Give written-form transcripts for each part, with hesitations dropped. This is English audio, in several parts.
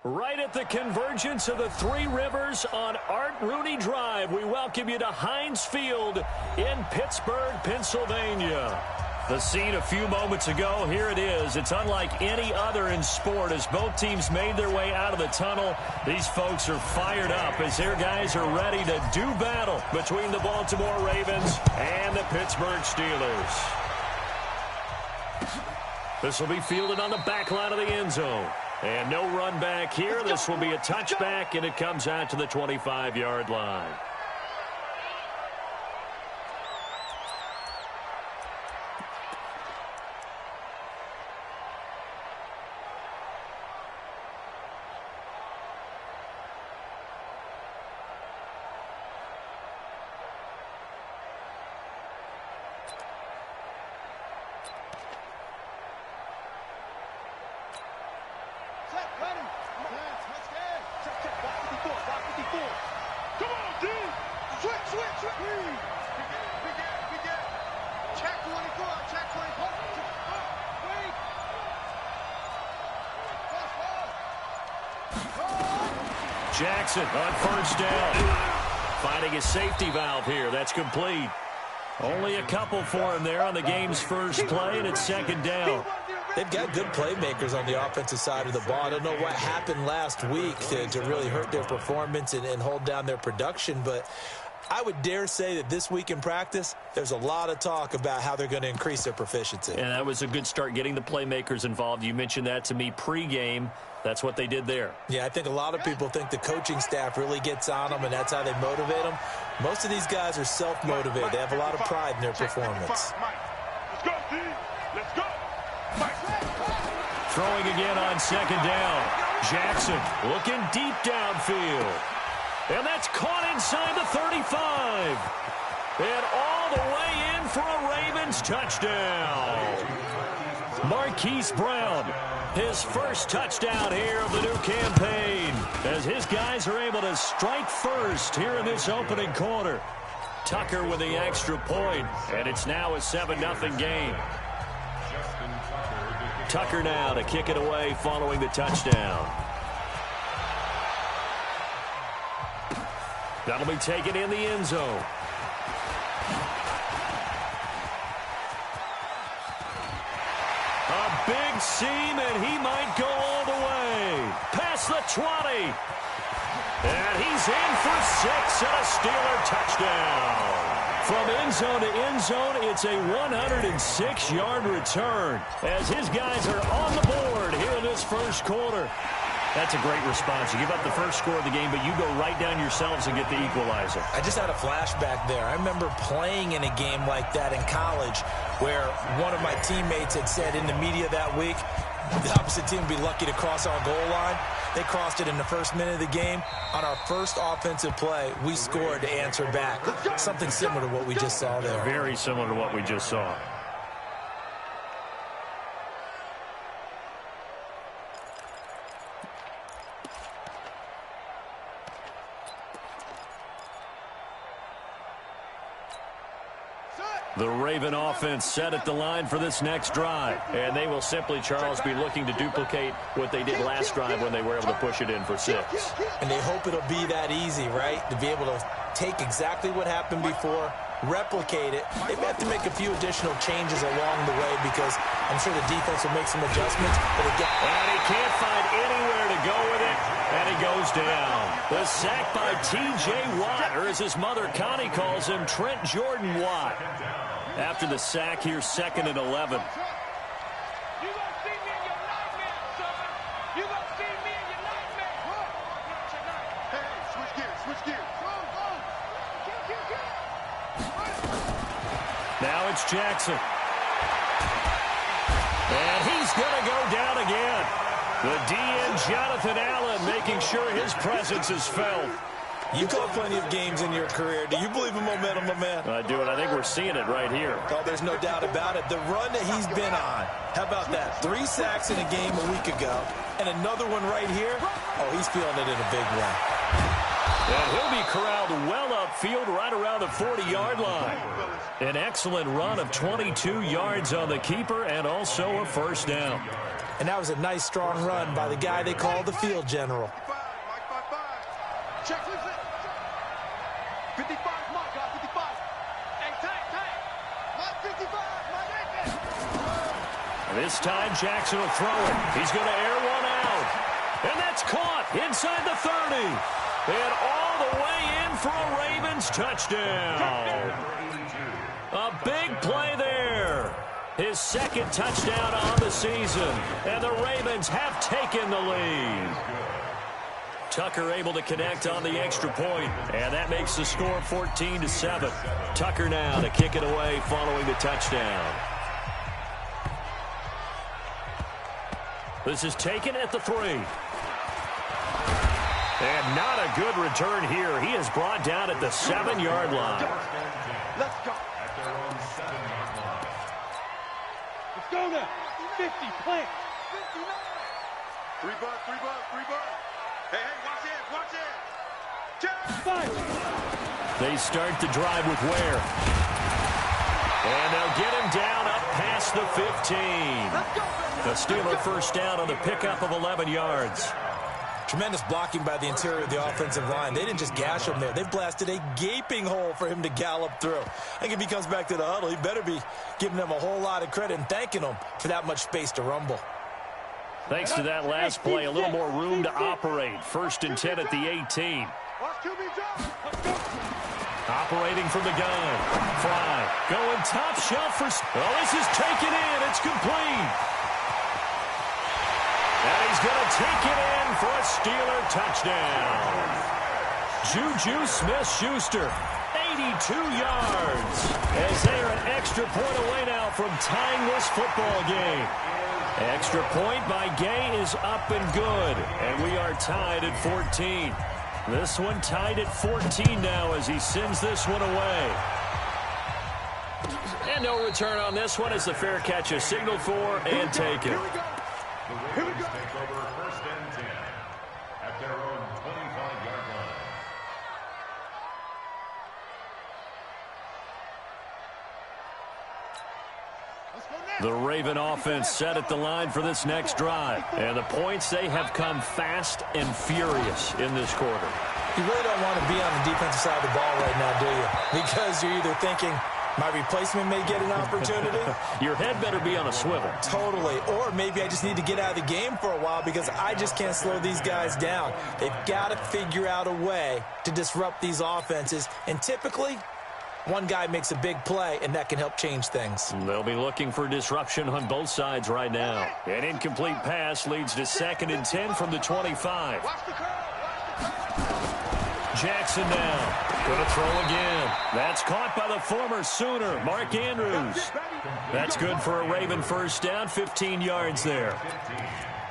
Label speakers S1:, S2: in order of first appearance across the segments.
S1: Right at the convergence of the Three Rivers on Art Rooney Drive, we welcome you to Heinz Field in Pittsburgh, Pennsylvania. The scene a few moments ago, here it is. It's unlike any other in sport as both teams made their way out of the tunnel. These folks are fired up as their guys are ready to do battle between the Baltimore Ravens and the Pittsburgh Steelers. This will be fielded on the back line of the end zone. And no run back here. This will be a touchback, and it comes out to the 25-yard line. Jackson on first down. Finding a safety valve here. That's complete. Only a couple for him there on the game's first play, and it's second down.
S2: They've got good playmakers on the offensive side of the ball. I don't know what happened last week to really hurt their performance and hold down their production, but I would dare say that this week in practice, there's a lot of talk about how they're going to increase their proficiency.
S1: And that was a good start getting the playmakers involved. You mentioned that to me pregame. That's what they did there.
S2: Yeah, I think a lot of people think the coaching staff really gets on them, and that's how they motivate them. Most of these guys are self-motivated. They have a lot of pride in their performance.
S3: Let's go, D. Let's go.
S1: Throwing again on second down. Jackson looking deep downfield. And that's caught inside the 35. And all the way in for a Ravens touchdown. Marquise Brown, his first touchdown here of the new campaign, as his guys are able to strike first here in this opening quarter. Tucker with the extra point, and it's now a 7-0 game. Tucker now to kick it away following the touchdown. That'll be taken in the end zone. A big seam, and he might go all the way. Past the 20. And he's in for 6 and a Steeler touchdown. From end zone to end zone, it's a 106-yard return as his guys are on the board here in this first quarter. That's a great response. You give up the first score of the game, but you go right down yourselves and get the equalizer.
S2: I just had a flashback there. I remember playing in a game like that in college where one of my teammates had said in the media that week, the opposite team would be lucky to cross our goal line. They crossed it in the first minute of the game. On our first offensive play, we scored to answer back. Something similar to what we just saw there.
S1: Very similar to what we just saw. The Raven offense set at the line for this next drive. And they will simply, Charles, be looking to duplicate what they did last drive when they were able to push it in for 6.
S2: And they hope it'll be that easy, right? To be able to take exactly what happened before, replicate it. They may have to make a few additional changes along the way because I'm sure the defense will make some adjustments. But again,
S1: and he can't find anywhere to go with it. And he goes down. The sack by T.J. Watt, or as his mother Connie calls him, Trent Jordan Watt. After the sack here, 2nd and 11.
S3: You gonna see me in your nightmare, son. You gonna see me in your nightmare. Hey, switch gears, switch gears.
S1: Now it's Jackson. And he's going to go down again. The DN, Jonathan Allen, making sure his presence is felt.
S2: You caught plenty of games in your career. Do you believe in momentum, my man?
S1: I do, and I think we're seeing it right here.
S2: Oh, there's no doubt about it. The run that he's been on. How about that? 3 sacks in a game a week ago, and another one right here. Oh, he's feeling it in a big way.
S1: And he'll be corralled well upfield right around the 40-yard line. An excellent run of 22 yards on the keeper and also a first down.
S2: And that was a nice, strong run by the guy they call the field general.
S3: Check, listen. 55, my God, 55. Hey, tight. My 55, my nigga.
S1: This time, Jackson will throw it. He's going to air one out. And that's caught inside the 30. And all the way in for a Ravens touchdown. A big play there. His second touchdown on the season. And the Ravens have taken the lead. Tucker able to connect on the extra point, and that makes the score 14-7. Tucker now to kick it away following the touchdown. This is taken at the 3. And not a good return here. He is brought down at the 7-yard line.
S3: Let's go. Let's go now. 50, plant. 59. 3 bucks. Hey, watch it.
S1: They start the drive with Ware. And they'll get him down up past the 15. The Steeler first down on the pickup of 11 yards.
S2: Tremendous blocking by the interior of the offensive line. They didn't just gash him there. They blasted a gaping hole for him to gallop through. I think if he comes back to the huddle, he better be giving them a whole lot of credit and thanking them for that much space to rumble.
S1: Thanks to that last play, a little more room to operate. 1st and 10 at the 18. Operating from the gun. Fry going top shelf for... Oh, this is taken in. It's complete. And he's going to take it in for a Steeler touchdown. Juju Smith-Schuster, 82 yards. As they are an extra point away now from tying this football game. Extra point by Gay is up and good. And we are tied at 14. This one tied at 14 now as he sends this one away. And no return on this one as the fair catch is signaled for and taken.
S3: Here we go.
S4: Take over 1st and 10 at their own 25-yard line.
S1: The Raven offense set at the line for this next drive. And the points, they have come fast and furious in this quarter.
S2: You really don't want to be on the defensive side of the ball right now, do you? Because you're either thinking, my replacement may get an opportunity.
S1: Your head better be on a swivel.
S2: Totally. Or maybe I just need to get out of the game for a while because I just can't slow these guys down. They've got to figure out a way to disrupt these offenses. And typically, one guy makes a big play, and that can help change things.
S1: They'll be looking for disruption on both sides right now. An incomplete pass leads to 2nd and 10 from the 25. Jackson now. Going to throw again. That's caught by the former Sooner, Mark Andrews. That's good for a Raven first down, 15 yards there.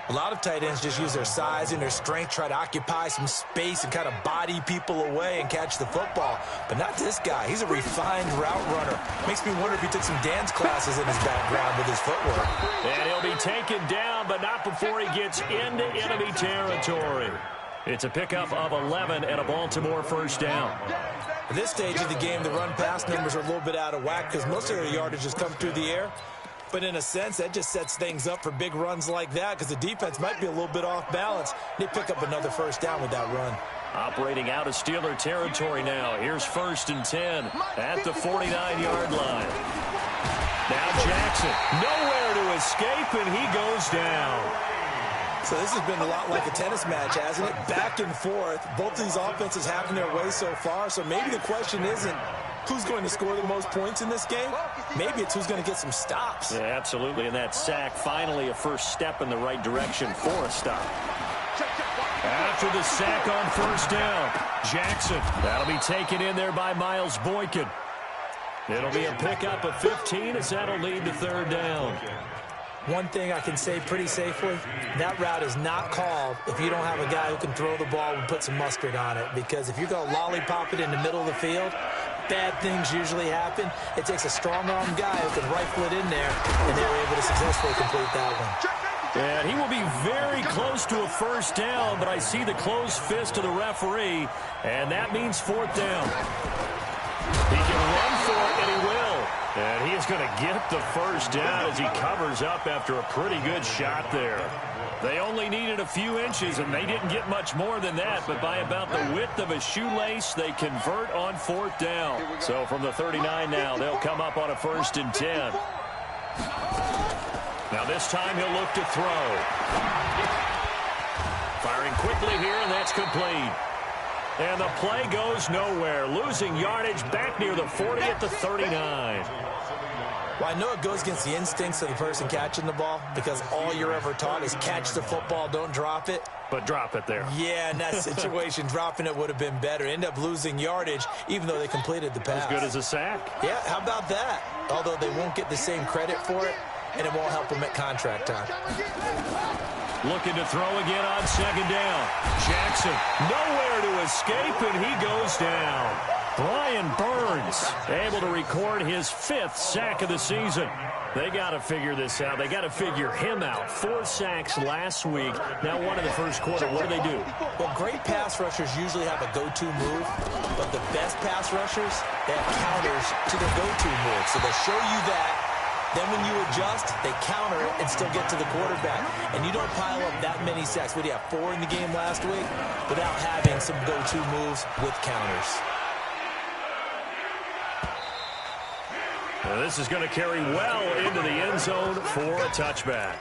S2: A lot of tight ends just use their size and their strength, try to occupy some space and kind of body people away and catch the football. But not this guy. He's a refined route runner. Makes me wonder if he took some dance classes in his background with his footwork.
S1: And he'll be taken down, but not before he gets into enemy territory. It's a pickup of 11 and a Baltimore first down.
S2: At this stage of the game, the run-pass numbers are a little bit out of whack because most of their yardage has come through the air. But in a sense, that just sets things up for big runs like that because the defense might be a little bit off balance. They pick up another first down with that run.
S1: Operating out of Steeler territory now. Here's 1st and 10 at the 49-yard line. Now Jackson, nowhere to escape, and he goes down.
S2: So this has been a lot like a tennis match, hasn't it? Back and forth. Both of these offenses having their way so far. So maybe the question isn't who's going to score the most points in this game. Maybe it's who's going to get some stops.
S1: Yeah, absolutely. And that sack, finally a first step in the right direction for a stop. After the sack on first down, Jackson. That'll be taken in there by Miles Boykin. It'll be a pickup of 15 as that'll lead to 3rd down.
S2: One thing I can say pretty safely, that route is not called if you don't have a guy who can throw the ball and put some mustard on it. Because if you're going to lollipop it in the middle of the field, bad things usually happen. It takes a strong-armed guy who can rifle it in there, and they were able to successfully complete that one.
S1: And he will be very close to a first down, but I see the closed fist of the referee, and that means 4th down. He can run for it, and he will. And he is going to get the first down as he covers up after a pretty good shot there. They only needed a few inches, and they didn't get much more than that. But by about the width of a shoelace, they convert on 4th down. So from the 39 now, they'll come up on a 1st and 10. Now this time he'll look to throw. Firing quickly here, and that's complete. And the play goes nowhere. Losing yardage back near the 40 at the 39.
S2: Well, I know it goes against the instincts of the person catching the ball because all you're ever taught is catch the football, don't drop it.
S1: But drop it there.
S2: Yeah, in that situation, dropping it would have been better. End up losing yardage, even though they completed the pass.
S1: As good as a sack.
S2: Yeah, how about that? Although they won't get the same credit for it, and it won't help them at contract time.
S1: Looking to throw again on 2nd down. Jackson nowhere to escape, and he goes down. Brian Burns able to record his 5th sack of the season. They got to figure this out. They got to figure him out. 4 sacks last week. Now one in the first quarter. What do?
S2: Well, great pass rushers usually have a go-to move, but the best pass rushers, they have counters to their go-to move. So they'll show you that. Then when you adjust, they counter it and still get to the quarterback. And you don't pile up that many sacks. What do you have, 4 in the game last week? Without having some go-to moves with counters.
S1: Well, this is going to carry well into the end zone for a touchback.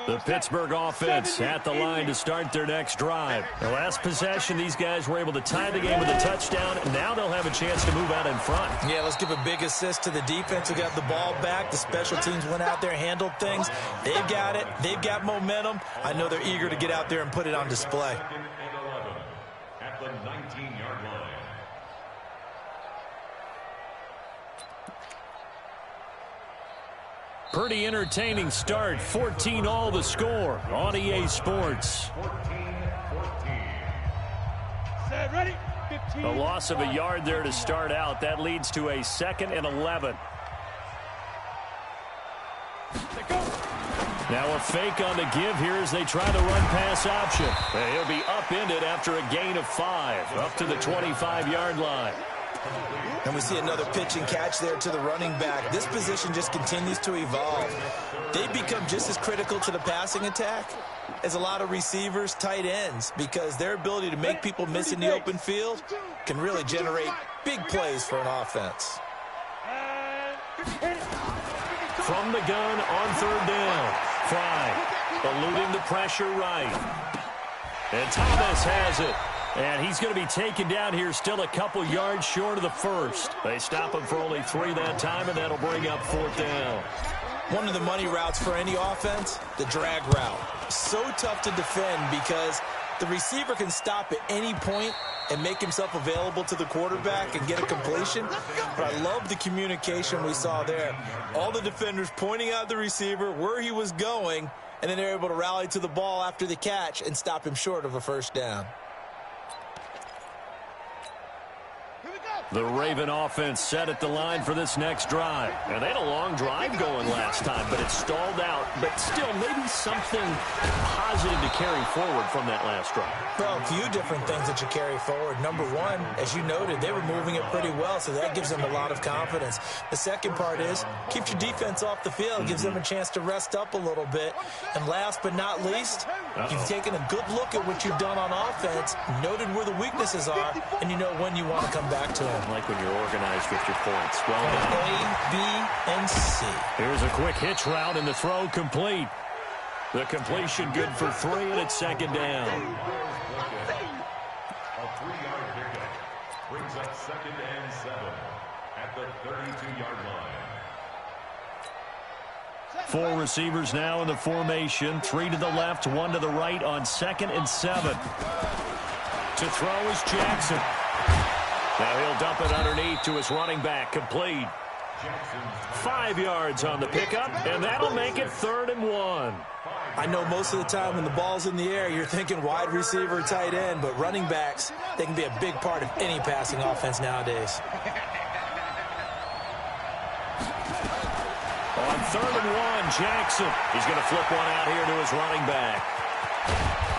S1: The Pittsburgh offense at the line to start their next drive. The last possession, these guys were able to tie the game with a touchdown. Now they'll have a chance to move out in front.
S2: Yeah, let's give a big assist to the defense who got the ball back. The special teams went out there, handled things. They've got it. They've got momentum. I know they're eager to get out there and put it on display.
S4: At the 19-yard line.
S1: Pretty entertaining start. 14-all the score on EA Sports.
S3: 14-14. Ready? 15.
S1: A loss of a yard there to start out. That leads to a 2nd and 11. Now a fake on the give here as they try the run-pass option. And he'll be upended after a gain of 5, up to the 25-yard line.
S2: And we see another pitch and catch there to the running back. This position just continues to evolve. They become just as critical to the passing attack as a lot of receivers, tight ends, because their ability to make people miss in the open field can really generate big plays for an offense.
S1: From the gun on 3rd down. Fry eluding the pressure right. And Thomas has it. And he's going to be taken down here, still a couple yards short of the 1st. They stop him for only 3 that time, and that'll bring up 4th down.
S2: One of the money routes for any offense, the drag route. So tough to defend because the receiver can stop at any point and make himself available to the quarterback and get a completion. But I love the communication we saw there. All the defenders pointing out the receiver, where he was going, and then they're able to rally to the ball after the catch and stop him short of a 1st down.
S1: The Raven offense set at the line for this next drive. And they had a long drive going last time, but it stalled out. But still, maybe something positive to carry forward from that last drive.
S2: Well, a few different things that you carry forward. Number one, as you noted, they were moving it pretty well, so that gives them a lot of confidence. The second part is, keeps your defense off the field, gives them a chance to rest up a little bit. And last but not least, you've taken a good look at what you've done on offense, noted where the weaknesses are, and you know when you want to come back to them.
S1: Like when you're organized with your points. Well done.
S2: A, B, and C.
S1: Here's a quick hitch route, and the throw complete. The completion good for 3, and it's 2nd down.
S4: A 3-yard pickup brings up 2nd and 7 at the 32-yard line.
S1: 4 receivers now in the formation. 3 to the left, 1 to the right on 2nd and 7. To throw is Jackson. Now he'll dump it underneath to his running back. Complete. 5 yards on the pickup, and that'll make it 3rd and 1.
S2: I know most of the time when the ball's in the air, you're thinking wide receiver, tight end, but running backs, they can be a big part of any passing offense nowadays.
S1: On 3rd and 1, Jackson. He's going to flip one out here to his running back.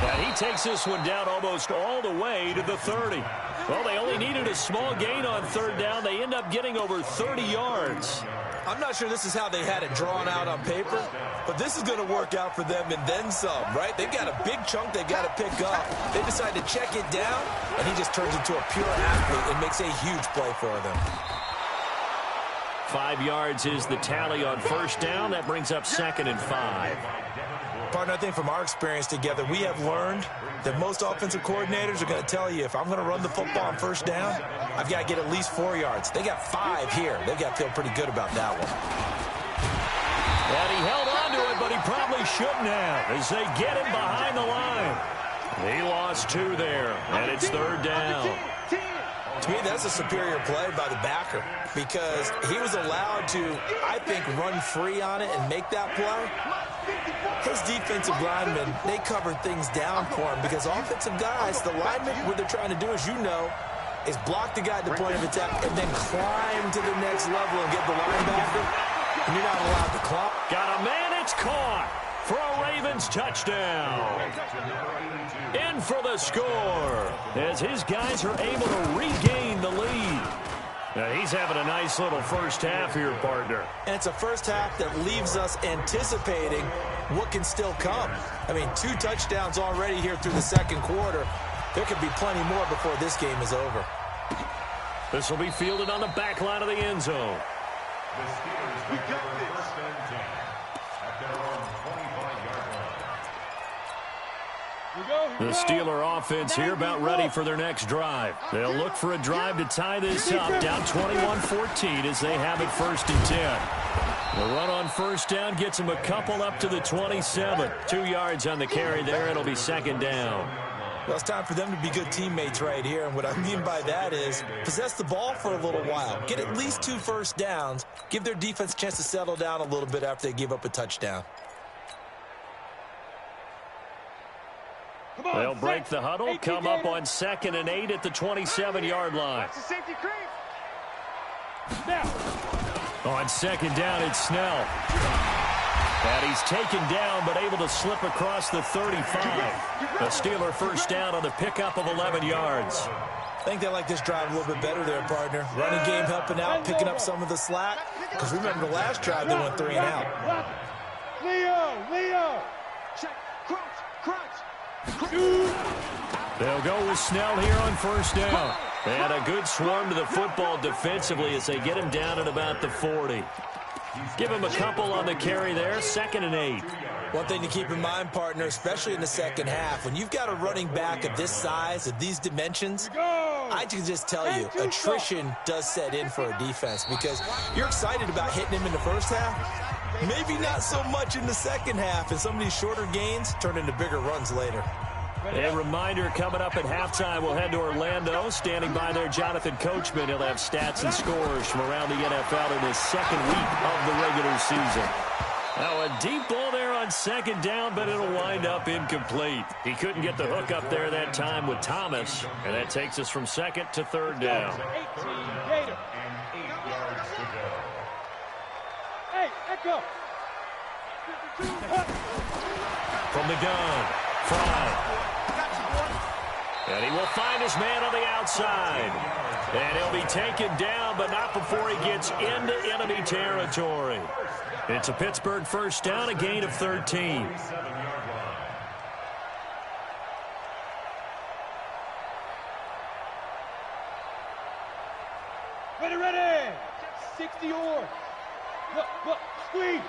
S1: And he takes this one down almost all the way to the 30. Well, they only needed a small gain on third down. They end up getting over 30 yards.
S2: I'm not sure this is how they had it drawn out on paper, but this is going to work out for them and then some, right? They've got a big chunk they've got to pick up. They decide to check it down, and he just turns into a pure athlete and makes a huge play for them.
S1: 5 yards is the tally on first down. That brings up 2nd and 5.
S2: Partner, I think from our experience together, we have learned that most offensive coordinators are going to tell you, if I'm going to run the football on first down, I've got to get at least 4 yards. They got 5 here. They've got to feel pretty good about that one.
S1: And he held on to it, but he probably shouldn't have, as they get him behind the line. He lost 2 there, and it's third down.
S2: To me, that's a superior play by the backer because he was allowed to, I think, run free on it and make that play. His defensive linemen, they covered things down for him because offensive guys, the linemen, what they're trying to do, as you know, is block the guy at the point of attack and then climb to the next level and get the linebacker, and you're not allowed to climb.
S1: Got a man, it's caught for a Ravens touchdown. In for the score as his guys are able to regain the lead. Now, he's having a nice little first half here, partner.
S2: And it's a first half that leaves us anticipating what can still come. I mean, 2 touchdowns already here through the second quarter. There could be plenty more before this game is over.
S1: This will be fielded on the back line of the end zone.
S4: The Steelers will go first and 10 at their own 25-yard line.
S1: The Steeler offense here about ready for their next drive. They'll look for a drive to tie this up, down 21-14 as they have it 1st and 10. The run on first down gets them a couple up to the 27. 2 yards on the carry there. It'll be 2nd down.
S2: Well, it's time for them to be good teammates right here, and what I mean by that is possess the ball for a little while, get at least 2 first downs, give their defense a chance to settle down a little bit after they give up a touchdown.
S1: They'll break the huddle, come up on 2nd and 8 at the 27-yard line. On 2nd down, it's Snell. And he's taken down, but able to slip across the 35. The Steeler first down on the pickup of 11 yards.
S2: I think they like this drive a little bit better there, partner. Running game helping out, picking up some of the slack. Because remember the last drive, they went 3 and out.
S3: Leo! Check, crunch!
S1: They'll go with Snell here on first down. And a good swarm to the football defensively as they get him down at about the 40. Give him a couple on the carry there, 2nd and 8.
S2: One thing to keep in mind, partner, especially in the second half, when you've got a running back of this size, of these dimensions, I can just tell you, attrition does set in for a defense because you're excited about hitting him in the first half. Maybe not so much in the second half, and some of these shorter gains turn into bigger runs later.
S1: A reminder, coming up at halftime, we'll head to Orlando. Standing by there, Jonathan Coachman. He'll have stats and scores from around the NFL in his 2nd week of the regular season. Now, a deep ball there on 2nd down, but it'll wind up incomplete. He couldn't get the hook up there that time with Thomas, and that takes us from 2nd to 3rd down.
S3: 18, Gator.
S4: And 8 yards to go.
S3: Hey, Echo.
S1: From the gun, Fry. And he will find his man on the outside. And he'll be taken down, but not before he gets into enemy territory. It's a Pittsburgh first down, a gain of 13.
S3: Ready. 60 yards. Look, squeeze.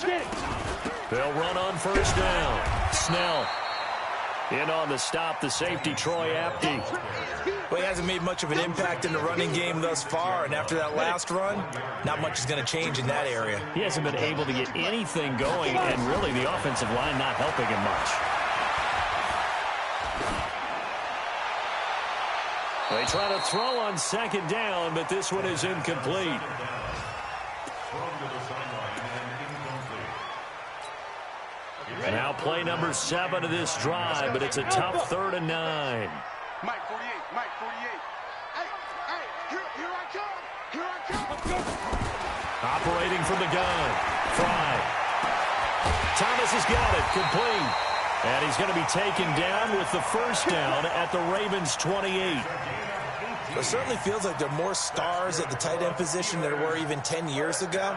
S3: Get it.
S1: They'll run on first down. Snell. In on the stop, the safety, Troy Apte.
S2: Well, he hasn't made much of an impact in the running game thus far, and after that last run, not much is going to change in that area.
S1: He hasn't been able to get anything going, and really the offensive line not helping him much. They try to throw on 2nd down, but this one is incomplete. Now play number 7 of this drive, but it's a tough 3rd and 9.
S3: Mike 48. Hey, here I come.
S1: Operating from the gun. Fry. Thomas has got it. Complete. And he's going to be taken down with the first down at the Ravens' 28.
S2: It certainly feels like there are more stars at the tight end position than there were even 10 years ago.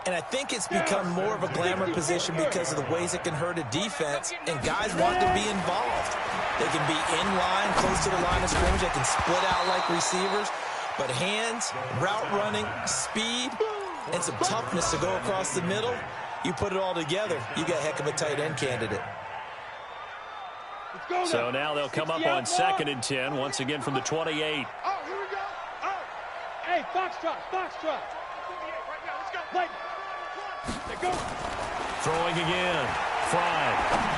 S2: And I think it's become more of a glamour position because of the ways it can hurt a defense, and guys want to be involved. They can be in line, close to the line of scrimmage. They can split out like receivers. But hands, route running, speed, and some toughness to go across the middle, you put it all together, you got a heck of a tight end candidate.
S1: So now they'll come up on 2nd and 10, once again from the 28.
S3: Oh, here we go. Oh. Hey, Foxtrot. Let's go. Play. They go.
S1: Throwing again. Fry.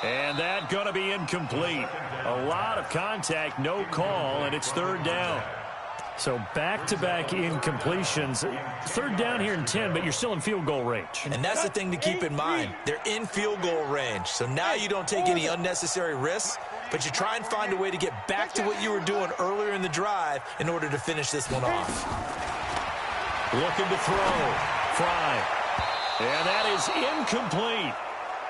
S1: And that going to be incomplete. A lot of contact, no call, and it's 3rd down. So back-to-back incompletions. 3rd down here in 10, but you're still in field goal range.
S2: And that's the thing to keep in mind. They're in field goal range. So now you don't take any unnecessary risks, but you try and find a way to get back to what you were doing earlier in the drive in order to finish this one off.
S1: Looking to throw. Fry. And that is incomplete.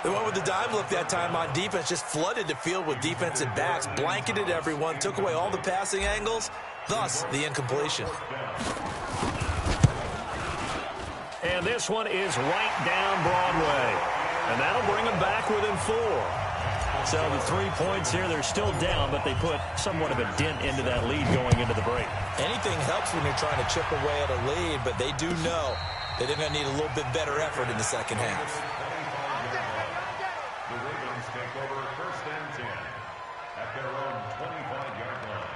S2: They went with the dive look that time on defense, just flooded the field with defensive backs, blanketed everyone, took away all the passing angles, thus the incompletion.
S1: And this one is right down Broadway. And that'll bring them back within 4. So the 3 points here, they're still down, but they put somewhat of a dent into that lead going into the break.
S2: Anything helps when you're trying to chip away at a lead, but they do know that they're going to need a little bit better effort in the second half.
S4: The Ravens take over 1st and 10 at their own 25-yard line.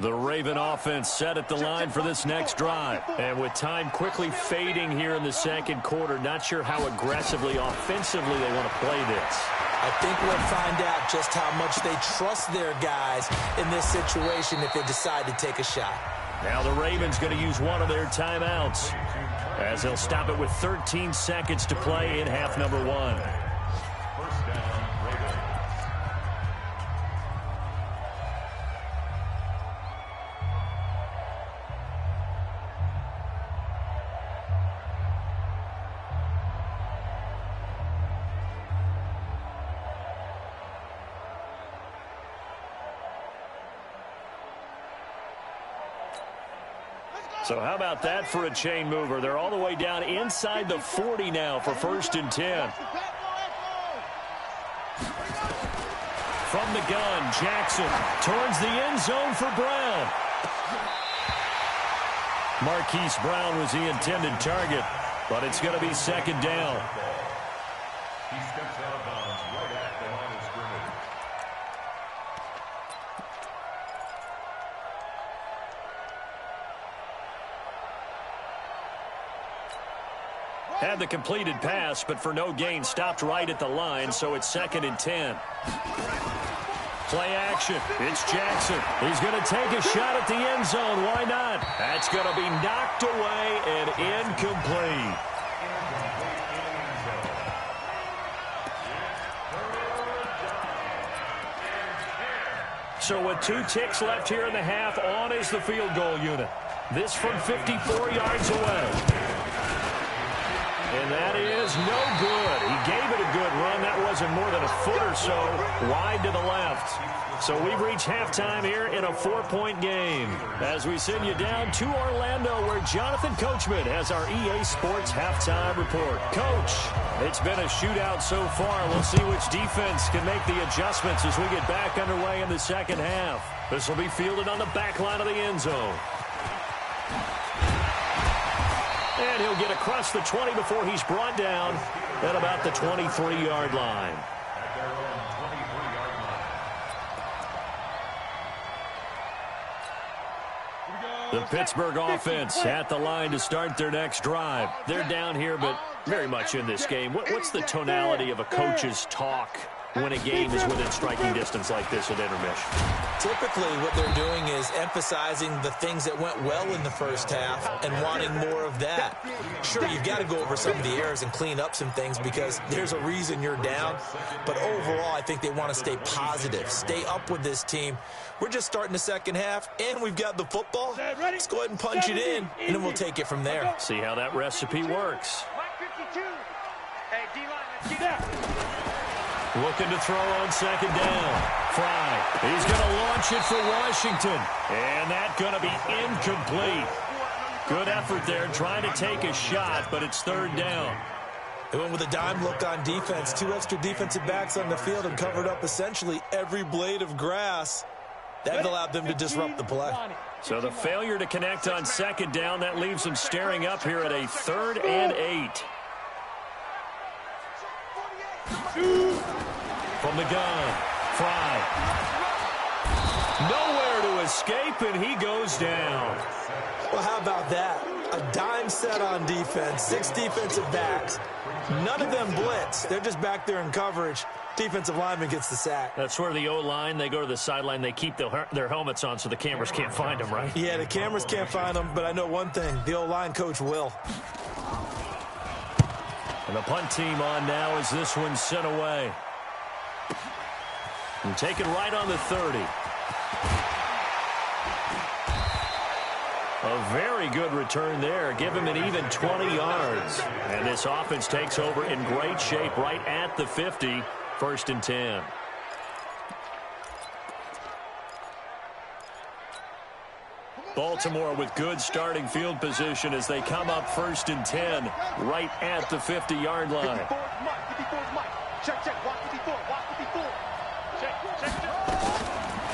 S1: The Raven offense set at the line for this next drive. And with time quickly fading here in the 2nd quarter, not sure how aggressively, offensively they want to play this.
S2: I think we'll find out just how much they trust their guys in this situation if they decide to take a shot.
S1: Now the Ravens going to use one of their timeouts as they'll stop it with 13 seconds to play in half number 1.
S4: 1st down, Ravens.
S1: So how about that for a chain mover? They're all the way down inside the 40 now for 1st and 10. From the gun, Jackson towards the end zone for Brown. Marquise Brown was the intended target, but it's going to be 2nd down.
S4: He steps out of bounds right at the line of scrimmage.
S1: Had the completed pass, but for no gain, stopped right at the line, so it's 2nd and 10. Play action. It's Jackson. He's going to take a shot at the end zone. Why not? That's going to be knocked away and incomplete. So with 2 ticks left here in the half, on is the field goal unit. This from 54 yards away. And that is no good. He gave it a good run. That wasn't more than a foot or so wide to the left. So we've reached halftime here in a 4-point game. As we send you down to Orlando, where Jonathan Coachman has our EA Sports halftime report. Coach, it's been a shootout so far. We'll see which defense can make the adjustments as we get back underway in the second half. This will be fielded on the back line of the end zone. And he'll get across the 20 before he's brought down at about the 23-yard line.
S4: At their own 23-yard line.
S1: The Pittsburgh offense at the line to start their next drive. They're down here, but very much in this game. What's the tonality of a coach's talk when a game is within striking distance like this at intermission?
S2: Typically, what they're doing is emphasizing the things that went well in the first half and wanting more of that. Sure, you've got to go over some of the errors and clean up some things because there's a reason you're down. But overall, I think they want to stay positive, stay up with this team. We're just starting the second half, and we've got the football. Let's go ahead and punch it in, and then we'll take it from there.
S1: See how that recipe works.
S3: Hey, D-line, let's get out.
S1: Looking to throw on second down. Fry. He's going to launch it for Washington. And that's going to be incomplete. Good effort there trying to take a shot, but it's third down.
S2: They went with a dime look on defense. 2 extra defensive backs on the field and covered up essentially every blade of grass. That allowed them to disrupt the play.
S1: So the failure to connect on second down, that leaves them staring up here at a 3rd and 8. From the gun, Fry. Nowhere to escape, and he goes down.
S2: Well, how about that? A dime set on defense, 6 defensive backs. None of them blitz. They're just back there in coverage. Defensive lineman gets the sack.
S1: That's where the O-line, they go to the sideline, they keep their helmets on so the cameras can't find them, right?
S2: Yeah, the cameras can't find them, but I know one thing. The O-line coach will.
S1: And the punt team on now as this one's sent away. And take it right on the 30. A very good return there. Give him an even 20 yards. And this offense takes over in great shape right at the 50. 1st and 10. Baltimore with good starting field position as they come up 1st and 10 right at the 50-yard line.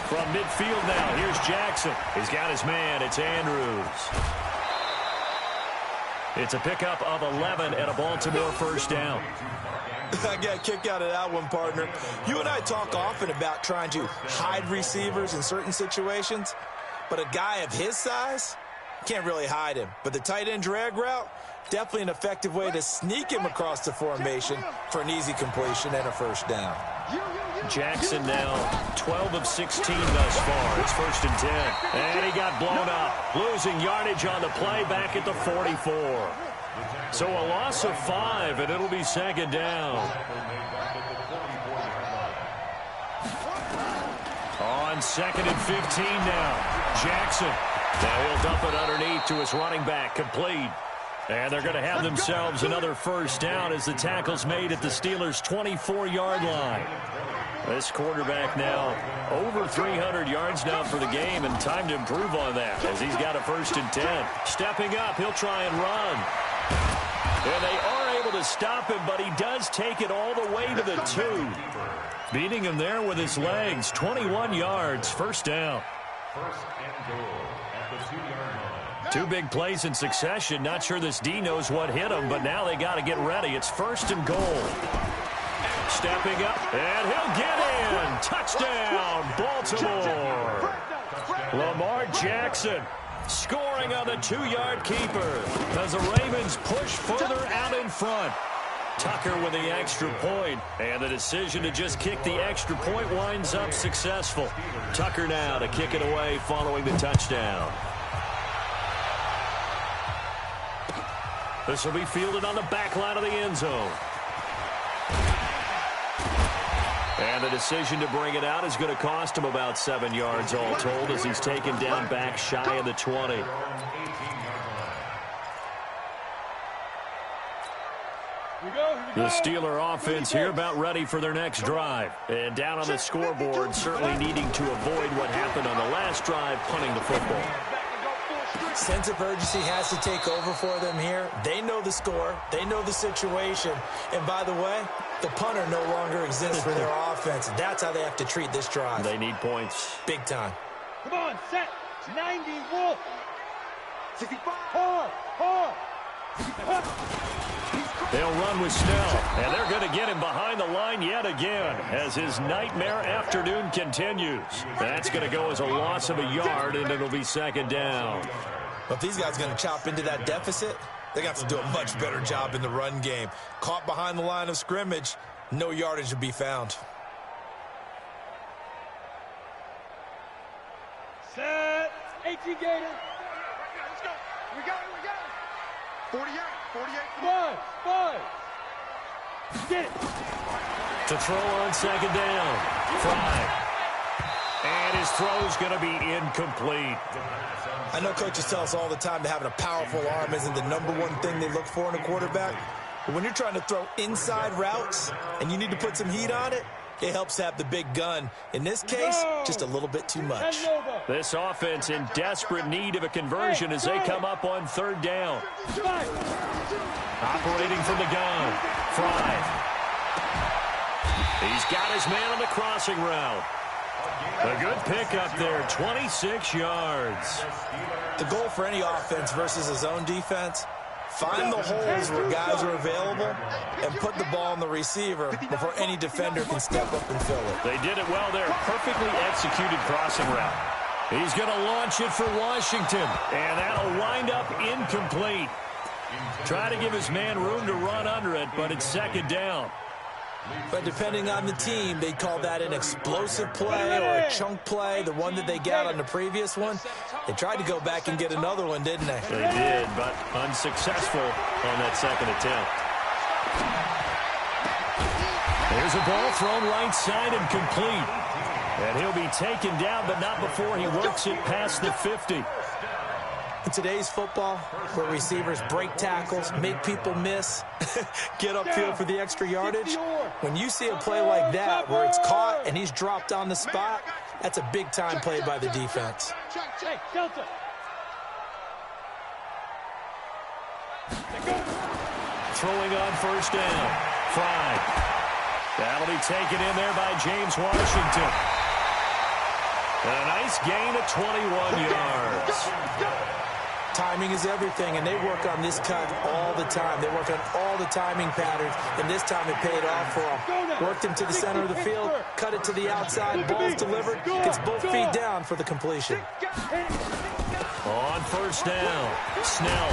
S1: From midfield now, here's Jackson. He's got his man. It's Andrews. It's a pickup of 11 and a Baltimore 1st down.
S2: I got a kick out of that one, partner. You and I talk often about trying to hide receivers in certain situations, but a guy of his size can't really hide him. But the tight end drag route, definitely an effective way to sneak him across the formation for an easy completion and a 1st down.
S1: Jackson now 12 of 16 thus far. It's 1st and 10. And he got blown up. Losing yardage on the play back at the 44. So a loss of 5, and it'll be 2nd down. On 2nd and 15 now. Jackson. Now he'll dump it underneath to his running back. Complete. And they're going to have themselves another 1st down as the tackle's made at the Steelers' 24-yard line. This quarterback now over 300 yards now for the game, and time to improve on that as he's got a 1st and 10. Stepping up, he'll try and run. And they are able to stop him, but he does take it all the way to the 2. Beating him there with his legs. 21 yards, 1st down.
S4: 1st and goal at the 2-yard line.
S1: 2 big plays in succession. Not sure this D knows what hit him, but now they got to get ready. It's 1st and goal. Stepping up, and he'll get in. Touchdown, Baltimore. Lamar Jackson scoring on the 2-yard keeper as the Ravens push further out in front. Tucker with the extra point, and the decision to just kick the extra point winds up successful. Tucker now to kick it away following the touchdown. This will be fielded on the back line of the end zone. And the decision to bring it out is going to cost him about 7 yards all told as he's taken down back shy of the 20. The Steeler offense here about ready for their next drive. And down on the scoreboard, certainly needing to avoid what happened on the last drive, punting the football.
S2: Sense of urgency has to take over for them here. They know the score. They know the situation. And by the way, the punter no longer exists for their offense. That's how they have to treat this drive.
S1: They need points.
S2: Big time.
S3: Come on, set. 90, Wolf. 65. Hard.
S1: They'll run with Snell, and they're going to get him behind the line yet again as his nightmare afternoon continues. That's going to go as a loss of a yard, and it'll be 2nd down.
S2: But if these guys are going to chop into that deficit, they're going to have to do a much better job in the run game. Caught behind the line of scrimmage, no yardage to be found.
S3: 18 Gator. Let's go. We got it. 48. 48. Five. Get it.
S1: To throw on second down. Fry. And his throw's going to be incomplete.
S2: I know coaches tell us all the time that having a powerful arm isn't the #1 thing they look for in a quarterback. But when you're trying to throw inside routes and you need to put some heat on it, it helps have the big gun. In this case, just a little bit too much.
S1: This offense in desperate need of a conversion as they come up on third down. Operating from the gun. Fry. He's got his man on the crossing route. A good pickup there, 26 yards.
S2: The goal for any offense versus his own defense, find the holes where guys are available and put the ball on the receiver before any defender can step up and fill it.
S1: They did it well there. Perfectly executed crossing route. He's going to launch it for Washington, and that'll wind up incomplete. Try to give his man room to run under it, but it's second down.
S2: But depending on the team, they call that an explosive play or a chunk play, the one that they got on the previous one. They tried to go back and get another one, didn't they?
S1: They did, but unsuccessful on that second attempt. There's a ball thrown right side and complete. And he'll be taken down, but not before he works it past the 50.
S2: In today's football, where receivers break tackles, make people miss, get upfield for the extra yardage, when you see a play like that where it's caught and he's dropped on the spot, that's a big-time play by the defense.
S3: Hey, Delta.
S1: Throwing on first down. Fry. That'll be taken in there by James Washington. And a nice gain of 21 yards.
S2: Timing is everything, and they work on this cut all the time. They work on all the timing patterns, and this time it paid off for them. Worked him to the center of the field, cut it to the outside, ball's delivered, gets both feet down for the completion.
S1: On first down, Snell.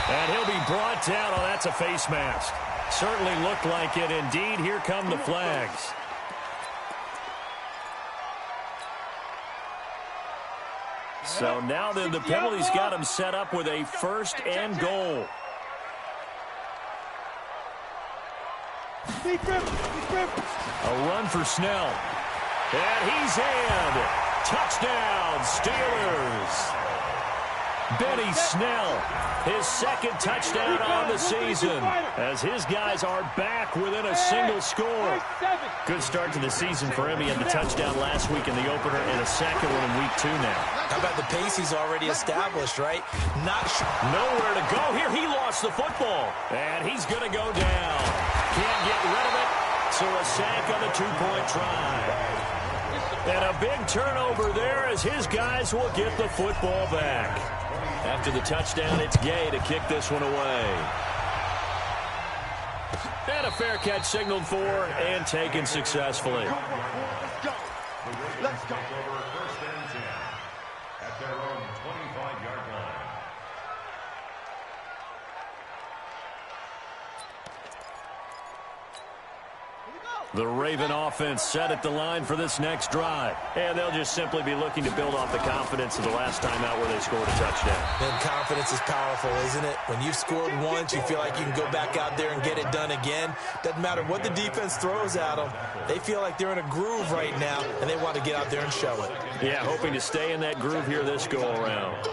S1: And he'll be brought down. Oh, that's a face mask. Certainly looked like it. Indeed, here come the flags. So now then the penalty's got him set up with a first and goal. A run for Snell. And he's in. Touchdown, Steelers. Benny Snell, his second touchdown on the season, as his guys are back within a single score. Good start to the season for him. He had the touchdown last week in the opener and a second one in week 2 now.
S2: How about the pace he's already established, right?
S1: Nowhere to go here. He lost the football, and he's going to go down. Can't get rid of it, so a sack on the 2-point try. And a big turnover there as his guys will get the football back. After the touchdown, it's Gay to kick this one away. And a fair catch signaled for and taken successfully.
S3: Let's go.
S4: First and 10 at their own 25-yard line.
S1: The Raven offense set at the line for this next drive. And they'll just simply be looking to build off the confidence of the last time out where they scored a touchdown.
S2: And confidence is powerful, isn't it? When you've scored once, you feel like you can go back out there and get it done again. Doesn't matter what the defense throws at them. They feel like they're in a groove right now, and they want to get out there and show it.
S1: Yeah, hoping to stay in that groove here this go-around.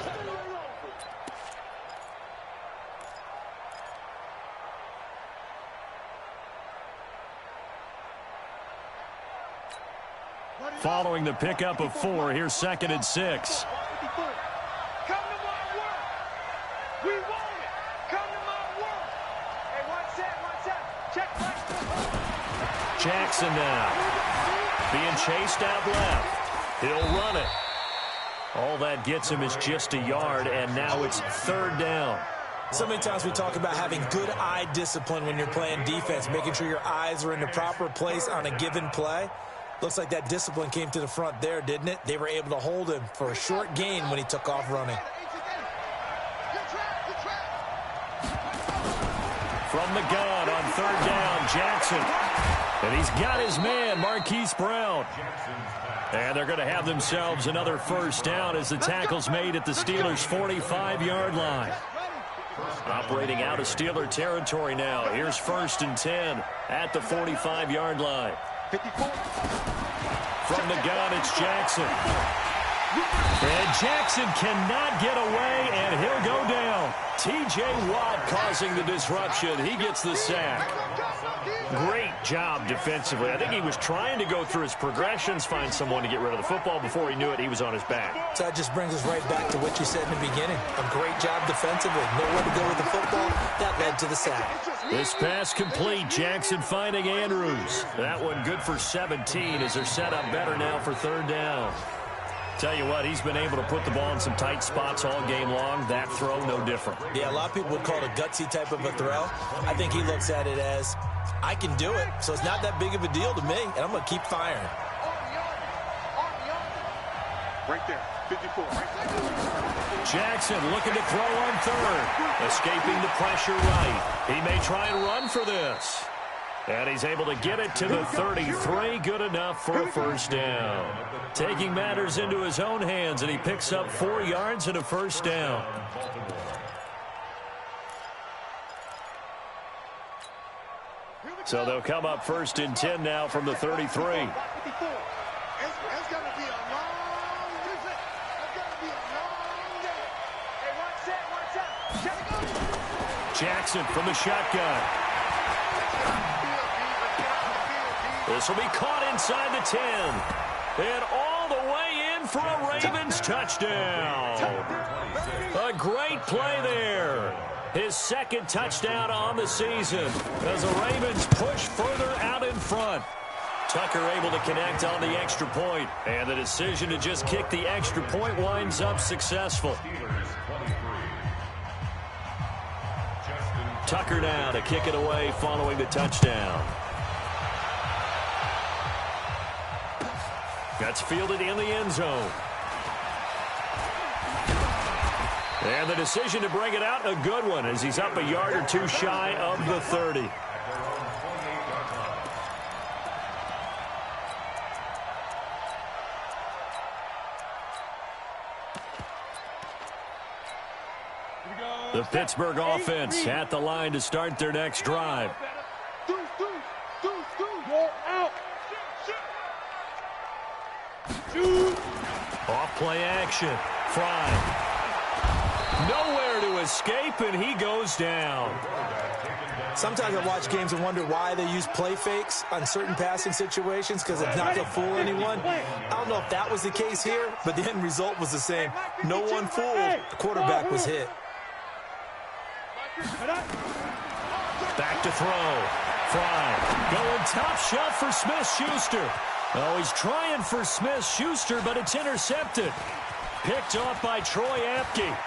S1: Following the pickup of 4, here's 2nd and 6.
S3: Come to my work. We want it. Come to my work. Hey, one set. Check right.
S1: Jackson now. Being chased out left. He'll run it. All that gets him is just a yard, and now it's 3rd down.
S2: So many times we talk about having good eye discipline when you're playing defense, making sure your eyes are in the proper place on a given play. Looks like that discipline came to the front there, didn't it? They were able to hold him for a short gain when he took off running.
S1: From the gun on 3rd down, Jackson. And he's got his man, Marquise Brown. And they're going to have themselves another first down as the tackle's made at the Steelers' 45-yard line. Operating out of Steeler territory now. Here's 1st and 10 at the 45-yard line. From the gun, it's Jackson. And Jackson cannot get away, and he'll go down. T.J. Watt causing the disruption. He gets the sack. Great job defensively. I think he was trying to go through his progressions, find someone to get rid of the football. Before he knew it, he was on his back.
S2: So that just brings us right back to what you said in the beginning. A great job defensively. Nowhere to go with the football. That led to the sack.
S1: This pass complete. Jackson finding Andrews. That one good for 17 as they're set up better now for 3rd down. Tell you what, he's been able to put the ball in some tight spots all game long. That throw, no different.
S2: Yeah, a lot of people would call it a gutsy type of a throw. I think he looks at it as, I can do it, so it's not that big of a deal to me, and I'm going to keep firing.
S3: Right there, 54.
S1: Jackson looking to throw on 3rd. Escaping the pressure right. He may try and run for this. And he's able to get it to the 33. Good enough for a first down. Taking matters into his own hands, and he picks up 4 yards and a first down. So they'll come up 1st and 10 now from the 33.
S3: It's going to be a long visit. It's going to be a long day. Hey, one set.
S1: Jackson from the shotgun. This will be caught inside the 10. And all the way in for a Ravens touchdown. A great play there. His 2nd touchdown on the season as the Ravens push further out in front. Tucker able to connect on the extra point, and the decision to just kick the extra point winds up successful. Tucker now to kick it away following the touchdown. That's fielded in the end zone. And the decision to bring it out, a good one, as he's up a yard or 2 shy of the 30. The Pittsburgh offense at the line to start their next drive. Off play action. Fry. Nowhere to escape, and he goes down.
S2: Sometimes I watch games and wonder why they use play fakes on certain passing situations, because it's not going to fool anyone. I don't know if that was the case here, but the end result was the same. No one fooled. The quarterback was hit.
S1: Back to throw. Fry going top shelf for Smith-Schuster. Oh, he's trying for Smith-Schuster, but it's intercepted. Picked off by Troy Apke.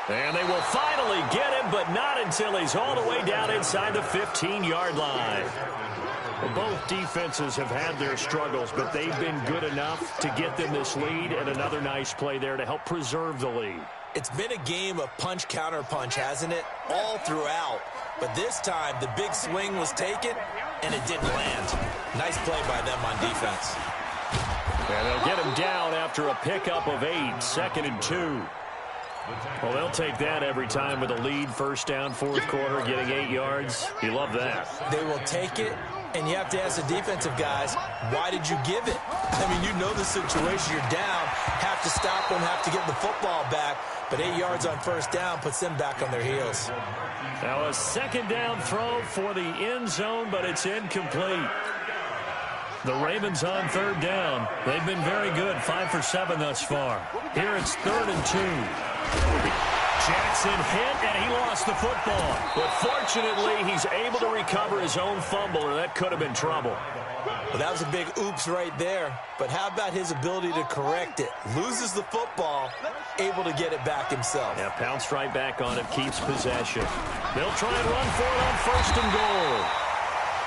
S1: And they will finally get him, but not until he's all the way down inside the 15-yard line. Well, both defenses have had their struggles, but they've been good enough to get them this lead, and another nice play there to help preserve the lead.
S2: It's been a game of punch-counter-punch, hasn't it? All throughout. But this time, the big swing was taken, and it didn't land. Nice play by them on defense.
S1: And they'll get him down after a pickup of 8, 2nd and 2. Well, they'll take that every time with a lead, first down, 4th quarter, getting 8 yards. You love that.
S2: They will take it, and you have to ask the defensive guys, why did you give it? I mean, you know the situation. You're down, have to stop them, have to get the football back, but 8 yards on first down puts them back on their heels.
S1: Now a 2nd down throw for the end zone, but it's incomplete. The Ravens on 3rd down. They've been very good, 5 for 7 thus far. Here it's 3rd and 2. Jackson hit, and he lost the football. But fortunately, he's able to recover his own fumble, or that could have been trouble.
S2: Well, that was a big oops right there. But how about his ability to correct it? Loses the football, able to get it back himself.
S1: Yeah, pounced right back on it, keeps possession. They'll try and run for it on 1st and goal.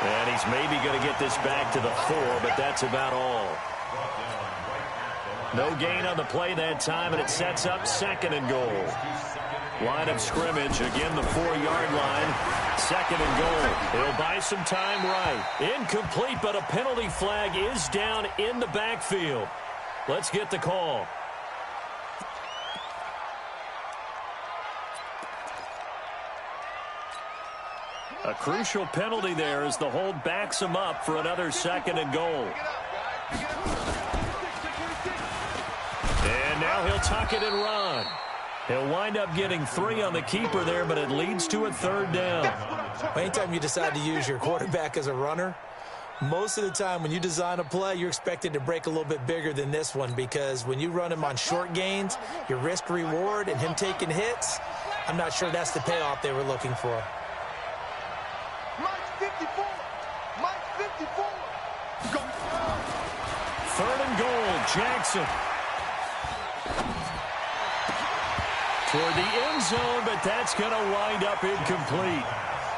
S1: And he's maybe going to get this back to the 4, but that's about all. No gain on the play that time, and it sets up 2nd and goal. Line of scrimmage, again the 4-yard line. 2nd and goal. He'll buy some time right. Incomplete, but a penalty flag is down in the backfield. Let's get the call. A crucial penalty there as the hold backs him up for another 2nd and goal. And now he'll tuck it and run. He'll wind up getting 3 on the keeper there, but it leads to a 3rd down.
S2: Anytime you decide to use your quarterback as a runner, most of the time when you design a play, you're expected to break a little bit bigger than this one, because when you run him on short gains, your risk-reward and him taking hits, I'm not sure that's the payoff they were looking for.
S3: Mike's 54. Mike's 54. Go.
S1: 3rd and goal, Jackson. Toward the end zone, but that's going to wind up incomplete.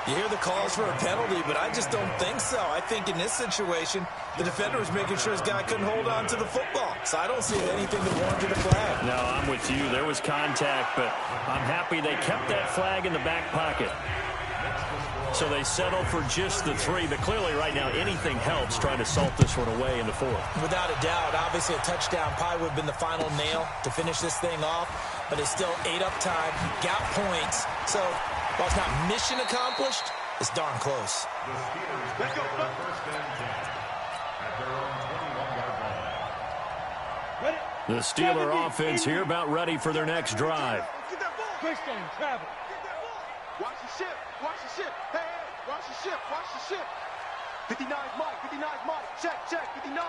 S2: You hear the calls for a penalty, but I just don't think so. I think in this situation, the defender was making sure his guy couldn't hold on to the football. So I don't see anything that warranted a flag.
S1: No, I'm with you. There was contact, but I'm happy they kept that flag in the back pocket. So they settled for just the 3, but clearly right now anything helps trying to salt this one away in the 4th.
S2: Without a doubt, obviously a touchdown probably would have been the final nail to finish this thing off, but it's still ate up time, got points. So while it's not mission accomplished, it's darn close.
S4: The Steelers pick up the 1st and 10 at their own 21-yard line.
S1: The Steeler offense here about ready for their next drive.
S3: Get that ball. Christian, travel. Get that ball. Watch the ship. Watch the ship. Hey, hey. Watch the ship. Watch the ship. 59's Mike. 59's Mike. Check, check. 59.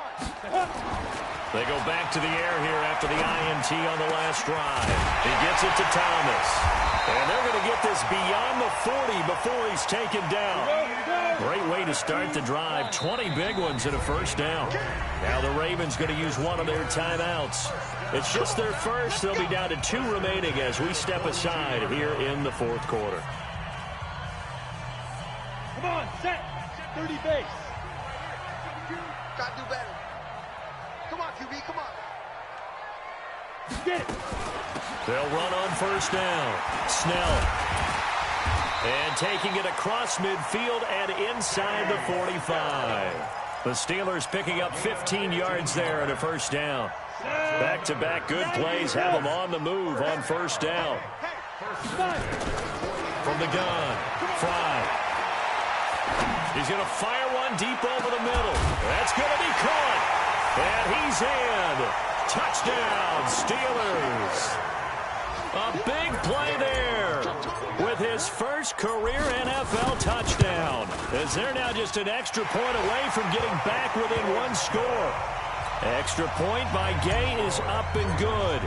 S1: They go back to the air here after the INT on the last drive. He gets it to Thomas. And they're going to get this beyond the 40 before he's taken down. Great way to start the drive. 20 big ones and a 1st down. Now the Ravens going to use one of their timeouts. It's just their first. They'll be down to 2 remaining as we step aside here in the 4th quarter.
S3: Come on, set. 30 base. Gotta do better. Come on, QB, come on. Get it.
S1: They'll run on 1st down. Snell. And taking it across midfield and inside the 45. The Steelers picking up 15 yards there and a 1st down. Back-to-back good plays have them on the move on 1st down. From the gun, Fry. He's going to fire one deep over the middle. That's going to be caught. And he's in. Touchdown, Steelers. A big play there with his first career NFL touchdown, as they're now just an extra point away from getting back within 1 score. Extra point by Gay is up and good.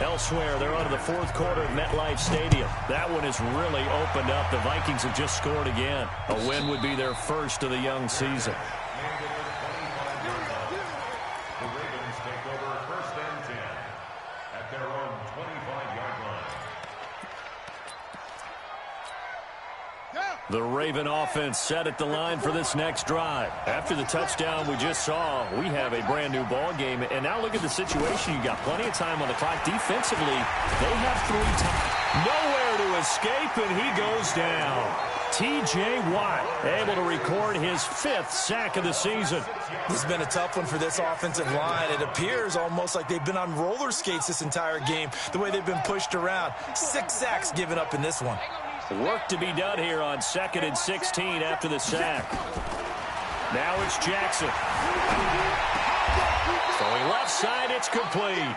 S1: Elsewhere, they're on to the 4th quarter at MetLife Stadium. That one has really opened up. The Vikings have just scored again. A win would be their first of the young season.
S4: The Ravens take over 1st and 10 at their own 25-yard line.
S1: The Raven offense set at the line for this next drive. After the touchdown we just saw, we have a brand new ball game. And now look at the situation. You got plenty of time on the clock. Defensively, they have 3 times. Nowhere to escape, and he goes down. T.J. Watt able to record his 5th sack of the season.
S2: This has been a tough one for this offensive line. It appears almost like they've been on roller skates this entire game, the way they've been pushed around. 6 sacks given up in this one.
S1: Work to be done here on 2nd and 16 after the sack. Now it's Jackson. Throwing left side, it's complete.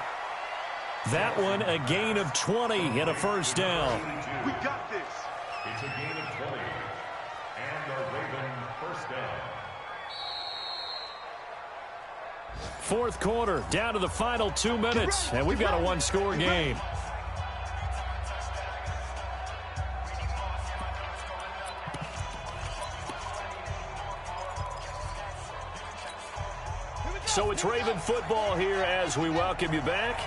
S1: That one a gain of 20 and a 1st down.
S3: We got this.
S4: It's a gain of 20 and a Raven 1st down.
S1: 4th quarter, down to the final 2 minutes, and we've got a 1-score game. So it's Raven football here as we welcome you back.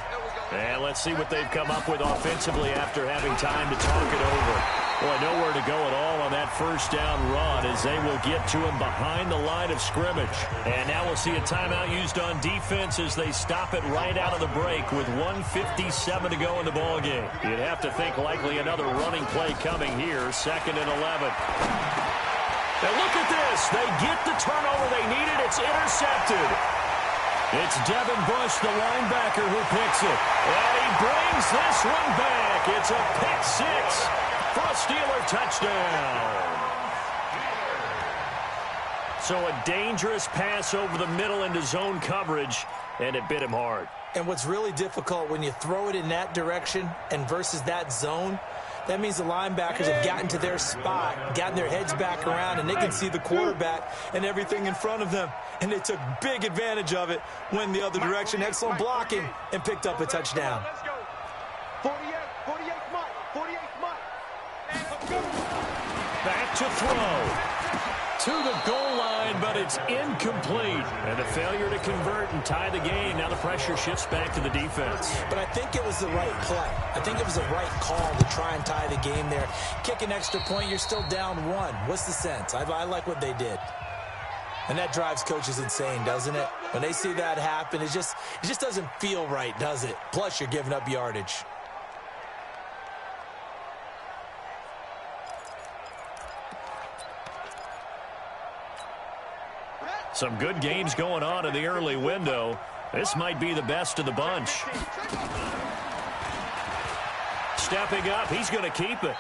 S1: And let's see what they've come up with offensively after having time to talk it over. Boy, nowhere to go at all on that first down run as they will get to him behind the line of scrimmage. And now we'll see a timeout used on defense as they stop it right out of the break with 1:57 to go in the ballgame. You'd have to think likely another running play coming here, 2nd and 11. And look at this. They get the turnover they needed. It's intercepted. It's Devin Bush, the linebacker, who picks it. And he brings this one back. It's a pick six for a Steeler touchdown. So a dangerous pass over the middle into zone coverage, and it bit him hard.
S2: And what's really difficult when you throw it in that direction and versus that zone, that means the linebackers have gotten to their spot, gotten their heads back around, and they can see the quarterback and everything in front of them. And they took big advantage of it, went the other direction, excellent blocking, and picked up a touchdown.
S3: Let's go. 48 Mike. 48 Mike.
S1: Back to throw. To the goal line, but it's incomplete. And a failure to convert and tie the game. Now the pressure shifts back to the defense.
S2: But I think it was the right play. I think it was the right call to try and tie the game there. Kick an extra point, you're still down 1. What's the sense? I like what they did. And that drives coaches insane, doesn't it? When they see that happen, it just doesn't feel right, does it? Plus, you're giving up yardage.
S1: Some good games going on in the early window. This might be the best of the bunch. Stepping up, he's going to keep it.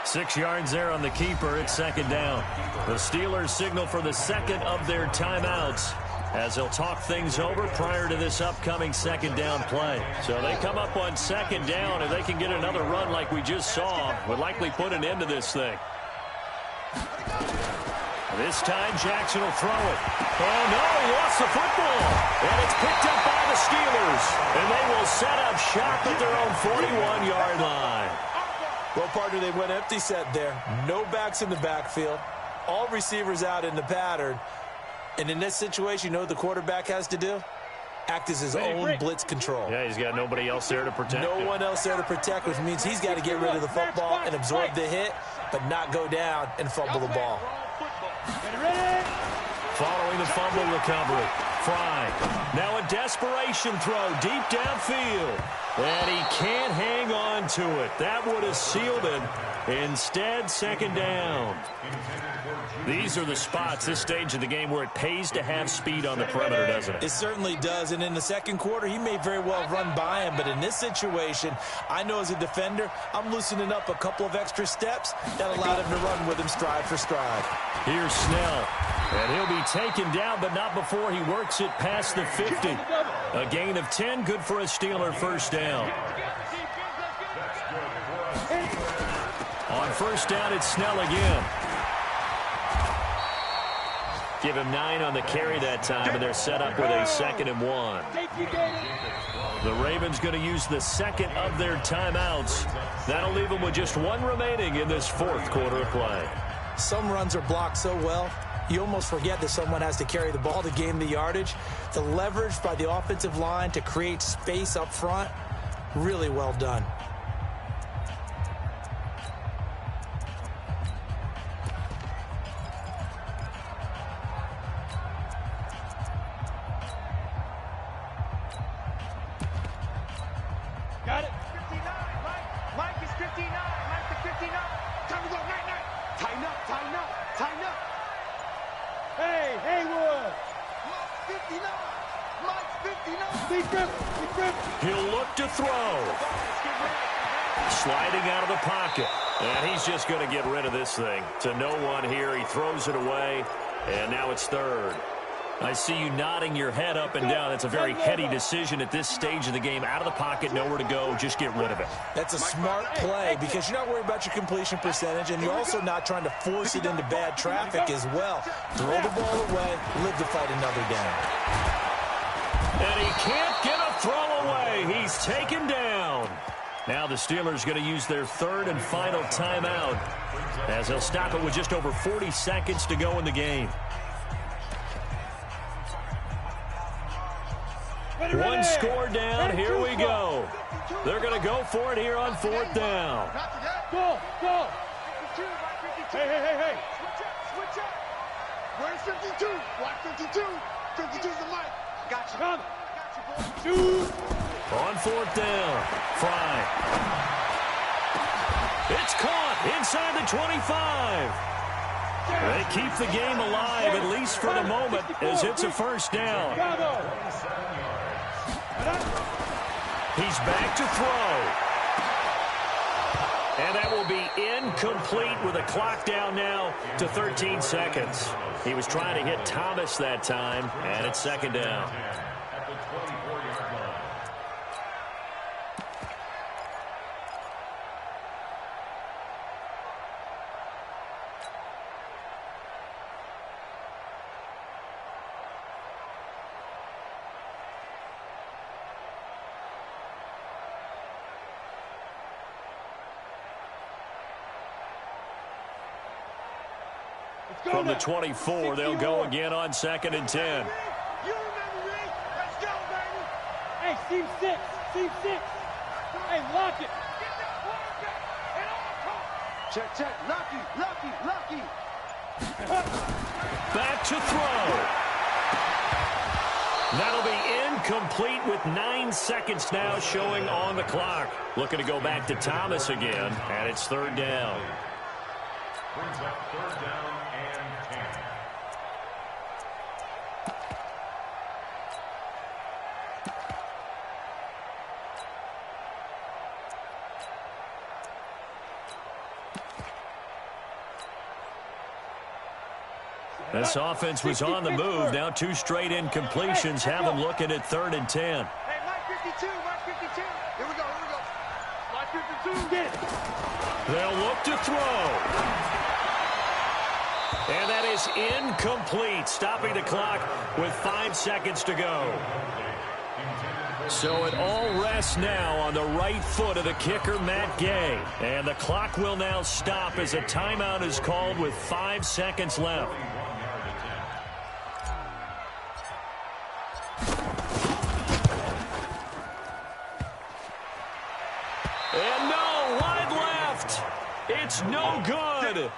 S1: 6 yards there on the keeper. It's 2nd down. The Steelers signal for the 2nd of their timeouts as they'll talk things over prior to this upcoming 2nd down play. So they come up on 2nd down. If they can get another run like we just saw, would likely put an end to this thing. This time, Jackson will throw it. Oh, no, he lost the football. And it's picked up by the Steelers. And they will set up shop at their own 41-yard line.
S2: Well, partner, they went empty set there. No backs in the backfield. All receivers out in the pattern. And in this situation, you know what the quarterback has to do? Act as his own blitz control.
S1: Yeah, he's got nobody else there to protect him.
S2: No one else there to protect, which means he's got to get rid of the football and absorb the hit, but not go down and fumble the ball.
S1: Following the fumble recovery, Fry. Now a desperation throw deep downfield. And he can't hang on to it. That would have sealed it. Instead, 2nd down. These are the spots, this stage of the game, where it pays to have speed on the perimeter, doesn't it?
S2: It certainly does. And in the 2nd quarter, he may very well run by him. But in this situation, I know as a defender, I'm loosening up a couple of extra steps that allowed him to run with him stride for stride.
S1: Here's Snell. And he'll be taken down, but not before he works it past the 50. A gain of 10, good for a Steeler 1st down. On 1st down, it's Snell again. Give him 9 on the carry that time, and they're set up with a 2nd and 1. The Ravens going to use the 2nd of their timeouts. That'll leave them with just 1 remaining in this 4th quarter of play.
S2: Some runs are blocked so well, you almost forget that someone has to carry the ball to gain the yardage. The leverage by the offensive line to create space up front, really well done.
S3: Got it. 59, Mike. Mike is 59. Mike is 59. Time to go. Night. Tighten up. Hey, Haywood. Mike's 59. Mike's 59. Big grip.
S1: He'll look to throw. Sliding out of the pocket. And he's just going to get rid of this thing. To no one here. He throws it away. And now it's 3rd. I see you nodding your head up and down. That's a very heady decision at this stage of the game. Out of the pocket, nowhere to go. Just get rid of it.
S2: That's a smart play because you're not worried about your completion percentage, and you're also not trying to force it into bad traffic as well. Throw the ball away, live to fight another down.
S1: And he can't get a throw away. He's taken down. Now the Steelers going to use their 3rd and final timeout as they'll stop it with just over 40 seconds to go in the game. One score down. Here we go. They're going to go for it here on 4th down.
S3: Go, go. 52, watch 52. Hey. Switch up. Where's 52? Watch 52. 52's the mic. Gotcha. Come. Gotcha, boy. Shoot.
S1: On 4th down. Fry. It's caught inside the 25. They keep the game alive, at least for the moment, as it's a 1st down. He's back to throw. And that will be incomplete with a clock down now to 13 seconds. He was trying to hit Thomas that time, and it's 2nd down.
S4: At the 24-yard line.
S1: From the 24, they'll go again on 2nd and 10.
S3: You remember me? Let's go, baby. Hey, team 6. Hey, lock it. Get that quarterback and all come. Check. Lucky.
S1: Back to throw. That'll be incomplete with 9 seconds now showing on the clock. Looking to go back to Thomas again, and it's 3rd down.
S4: Brings up 3rd down and 10.
S1: This offense was on the move. Now 2 straight incompletions have them looking at 3rd and 10.
S3: Hey, Mike 52. Here we go. Mike 52. Get it.
S1: They'll look to throw. And that is incomplete, stopping the clock with 5 seconds to go. So it all rests now on the right foot of the kicker, Matt Gay. And the clock will now stop as a timeout is called with 5 seconds left. And no, wide left. It's no good.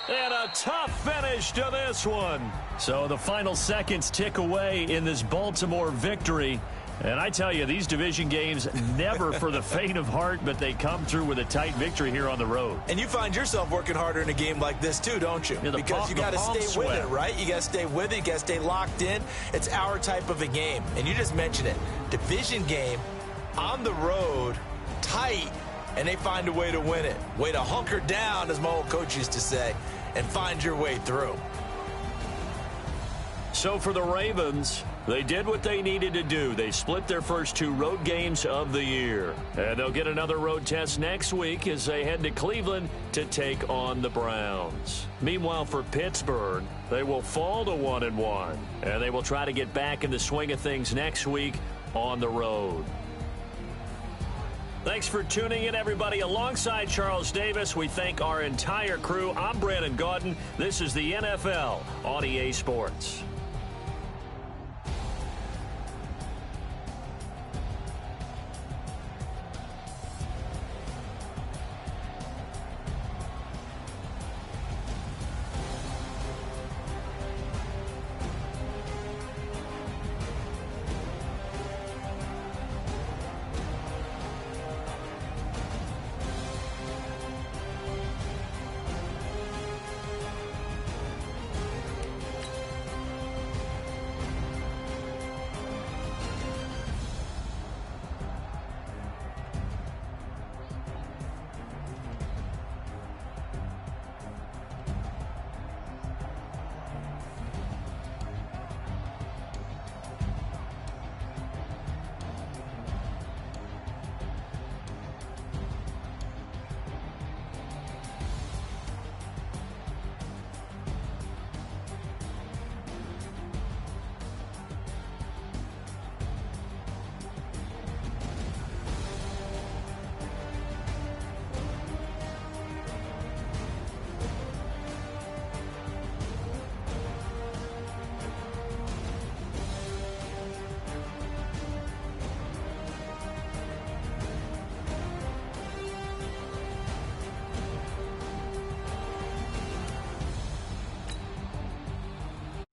S1: And a tough finish to this one. So the final seconds tick away in this Baltimore victory. And I tell you, these division games, never for the faint of heart, but they come through with a tight victory here on the road.
S2: And you find yourself working harder in a game like this too, don't you?
S1: Yeah,
S2: because you got to stay with it, right? You got to stay with it. You got to stay locked in. It's our type of a game. And you just mentioned it. Division game, on the road, tight, and they find a way to win it. Way to hunker down, as my old coach used to say, and find your way through.
S1: So for the Ravens, they did what they needed to do. They split their first 2 road games of the year. And they'll get another road test next week as they head to Cleveland to take on the Browns. Meanwhile, for Pittsburgh, they will fall to 1-1. And they will try to get back in the swing of things next week on the road. Thanks for tuning in, everybody. Alongside Charles Davis, we thank our entire crew. I'm Brandon Gaudin. This is the NFL on EA Sports.